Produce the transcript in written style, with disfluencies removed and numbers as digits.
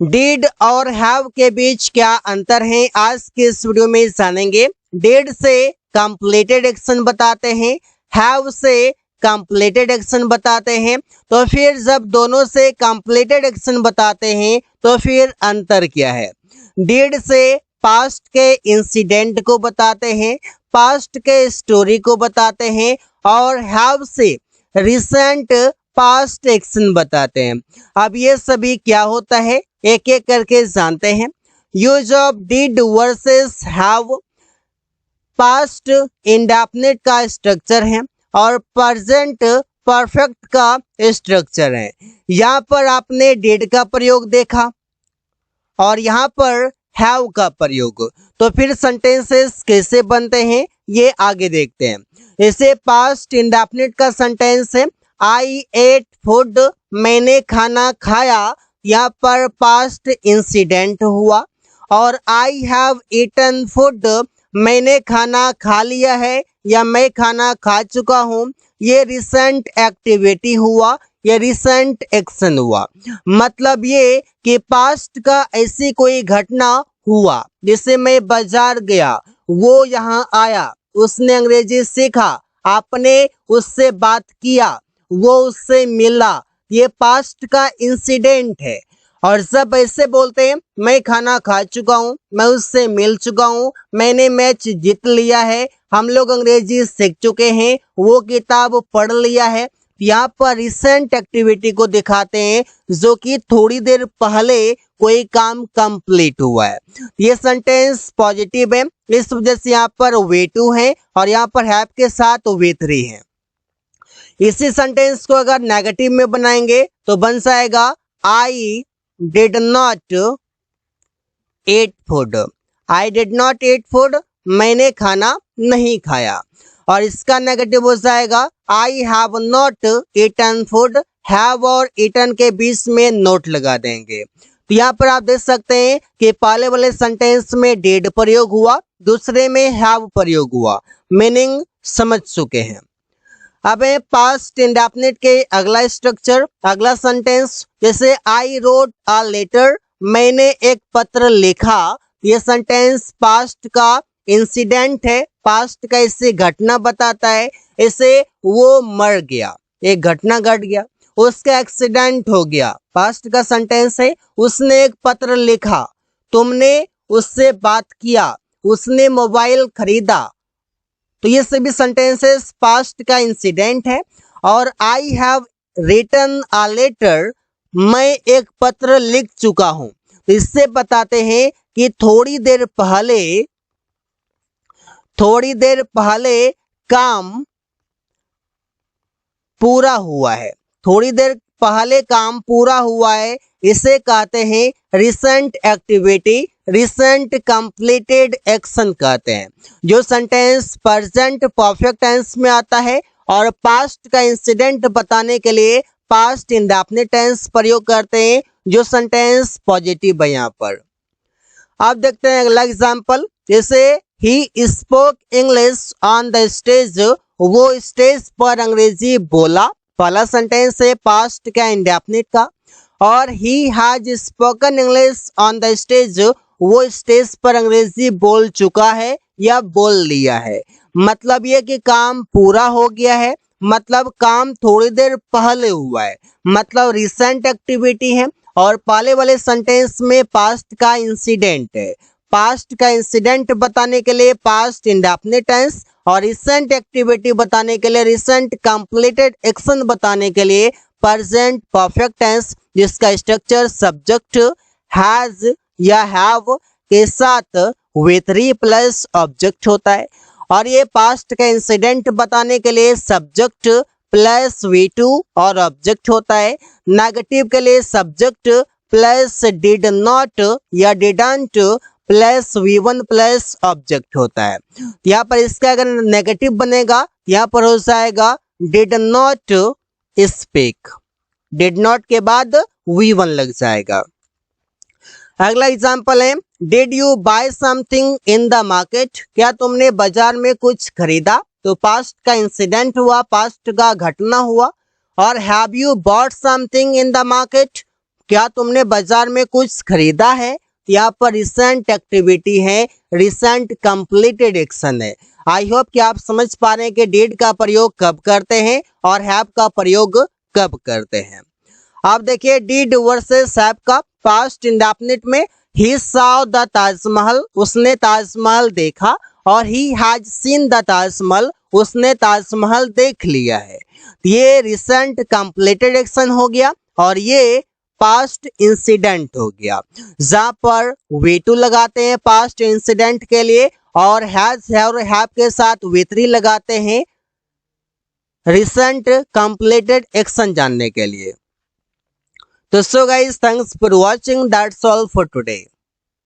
Did और have के बीच क्या अंतर है, आज के इस वीडियो में जानेंगे। डिड से कंप्लीटेड एक्शन बताते हैं, हैव से कंप्लीटेड एक्शन बताते हैं। तो फिर जब दोनों से कंप्लीटेड एक्शन बताते हैं तो फिर अंतर क्या है। डिड से पास्ट के इंसिडेंट को बताते हैं, पास्ट के स्टोरी को बताते हैं, और हैव से रिसेंट पास्ट एक्शन बताते हैं। अब ये सभी क्या होता है एक एक करके जानते हैं। Use of did versus have past indefinite का स्ट्रक्चर है और प्रेजेंट परफेक्ट का स्ट्रक्चर है। यहाँ पर आपने डिड का प्रयोग देखा और यहाँ पर हैव का प्रयोग। तो फिर सेंटेंसेस कैसे बनते हैं ये आगे देखते हैं। इसे पास्ट इंडेफिनिट का सेंटेंस है। आई एट फूड, मैंने खाना खाया, यहाँ पर पास्ट इंसिडेंट हुआ। और आई हैव ईटन फूड, मैंने खाना खा लिया है या मैं खाना खा चुका हूँ, ये रिसेंट एक्टिविटी हुआ, ये रिसेंट एक्शन हुआ। मतलब ये कि पास्ट का ऐसी कोई घटना हुआ, जैसे मैं बाजार गया, वो यहाँ आया, उसने अंग्रेजी सीखा, आपने उससे बात किया, वो उससे मिला, ये पास्ट का इंसिडेंट है। और जब ऐसे बोलते हैं मैं खाना खा चुका हूँ, मैं उससे मिल चुका हूँ, मैंने मैच जीत लिया है, हम लोग अंग्रेजी सीख चुके हैं, वो किताब पढ़ लिया है, यहाँ पर रिसेंट एक्टिविटी को दिखाते हैं जो कि थोड़ी देर पहले कोई काम कंप्लीट हुआ है। ये सेंटेंस पॉजिटिव है, इस वजह से यहाँ पर वे टू है और यहाँ पर हैव के साथ वे थ्री है। इसी सेंटेंस को अगर नेगेटिव में बनाएंगे तो बन जाएगा I did not eat food. I did not eat food, मैंने खाना नहीं खाया। और इसका नेगेटिव हो जाएगा I have not eaten food. Have और ईटन के बीच में नोट लगा देंगे। तो यहाँ पर आप देख सकते हैं कि पहले वाले सेंटेंस में डिड प्रयोग हुआ, दूसरे में हैव प्रयोग हुआ, मीनिंग समझ चुके हैं। अब है पास्ट इंडेफिनिट के अगला स्ट्रक्चर, अगला सेंटेंस, जैसे आई रोट अ लेटर, मैंने एक पत्र लिखा। ये सेंटेंस पास्ट का इंसिडेंट है, पास्ट का इससे घटना बताता है। इसे वो मर गया, एक घटना घट गया, उसका एक्सीडेंट हो गया, पास्ट का सेंटेंस है। उसने एक पत्र लिखा, तुमने उससे बात किया, उसने मोबाइल खरीदा। तो ये सभी सेंटेंसेस पास्ट का इंसिडेंट है। और I have written a letter, मैं एक पत्र लिख चुका हूं। तो इससे बताते हैं कि थोड़ी देर पहले काम पूरा हुआ है, थोड़ी देर पहले काम पूरा हुआ है। इसे कहते हैं recent activity, recent completed action कहते हैं। जो सेंटेंस प्रेजेंट परफेक्ट टेंस में आता है और पास्ट का इंसिडेंट बताने के लिए पास्ट इंडेफिनिट टेंस प्रयोग करते हैं, जो सेंटेंस पॉजिटिव है यहाँ पर। अब देखते हैं अगला एग्जाम्पल, जैसे he spoke English on the stage, वो स्टेज पर अंग्रेजी बोला। पहला सेंटेंस है पास्ट का इंडेफिनिट का। और he has spoken English on the stage, वो स्टेज पर अंग्रेजी बोल चुका है या बोल लिया है। मतलब ये कि काम पूरा हो गया है, मतलब काम थोड़ी देर पहले हुआ है, मतलब रिसेंट एक्टिविटी है। और पहले वाले सेंटेंस में पास्ट का इंसिडेंट है, पास्ट का इंसिडेंट बताने के लिए पास्ट इंडेफिनिट टेंस, और रिसेंट एक्टिविटी बताने के लिए, रिसेंट कंप्लीटेड एक्शन बताने के लिए प्रेजेंट परफेक्ट टेंस, जिसका स्ट्रक्चर सब्जेक्ट हैज या हैव के साथ वे थ्री प्लस ऑब्जेक्ट होता है। और ये पास्ट का इंसिडेंट बताने के लिए सब्जेक्ट प्लस वी टू और ऑब्जेक्ट होता है। नेगेटिव के लिए सब्जेक्ट प्लस डिड नॉट या didn't plus V1 plus object होता है। यहाँ पर इसका अगर नेगेटिव बनेगा, यहाँ पर हो जाएगा did not speak, did not के बाद V1 लग जाएगा। अगला एग्जाम्पल है, did you buy something in the market, क्या तुमने बाजार में कुछ खरीदा। तो पास्ट का इंसिडेंट हुआ, पास्ट का घटना हुआ। और have you bought something in the market, क्या तुमने बाजार में कुछ खरीदा है? यहाँ पर रिसेंट एक्टिविटी है, रिसेंट कंप्लीटेड एक्शन है। आई होप कि आप समझ पा रहे हैं कि डिड का प्रयोग कब करते हैं और हैव का प्रयोग कब करते हैं। आप देखिए डिड वर्सेस हैव का पास्ट इंडेफिनिट में ही सॉ द ताजमहल, उसने ताजमहल देखा, और he has seen the Taj Mahal, उसने ताजमहल देख लिया है। ये रिसेंट कंप्लीटेड एक्शन हो गया और ये पास्ट इंसिडेंट हो गया। जहां पर वी टू लगाते हैं पास्ट इंसिडेंट के लिए और हैज और हैव के साथ वी थ्री लगाते हैं रिसेंट कंप्लीटेड एक्शन जानने के लिए। तो so guys, thanks for watching, that's all for today.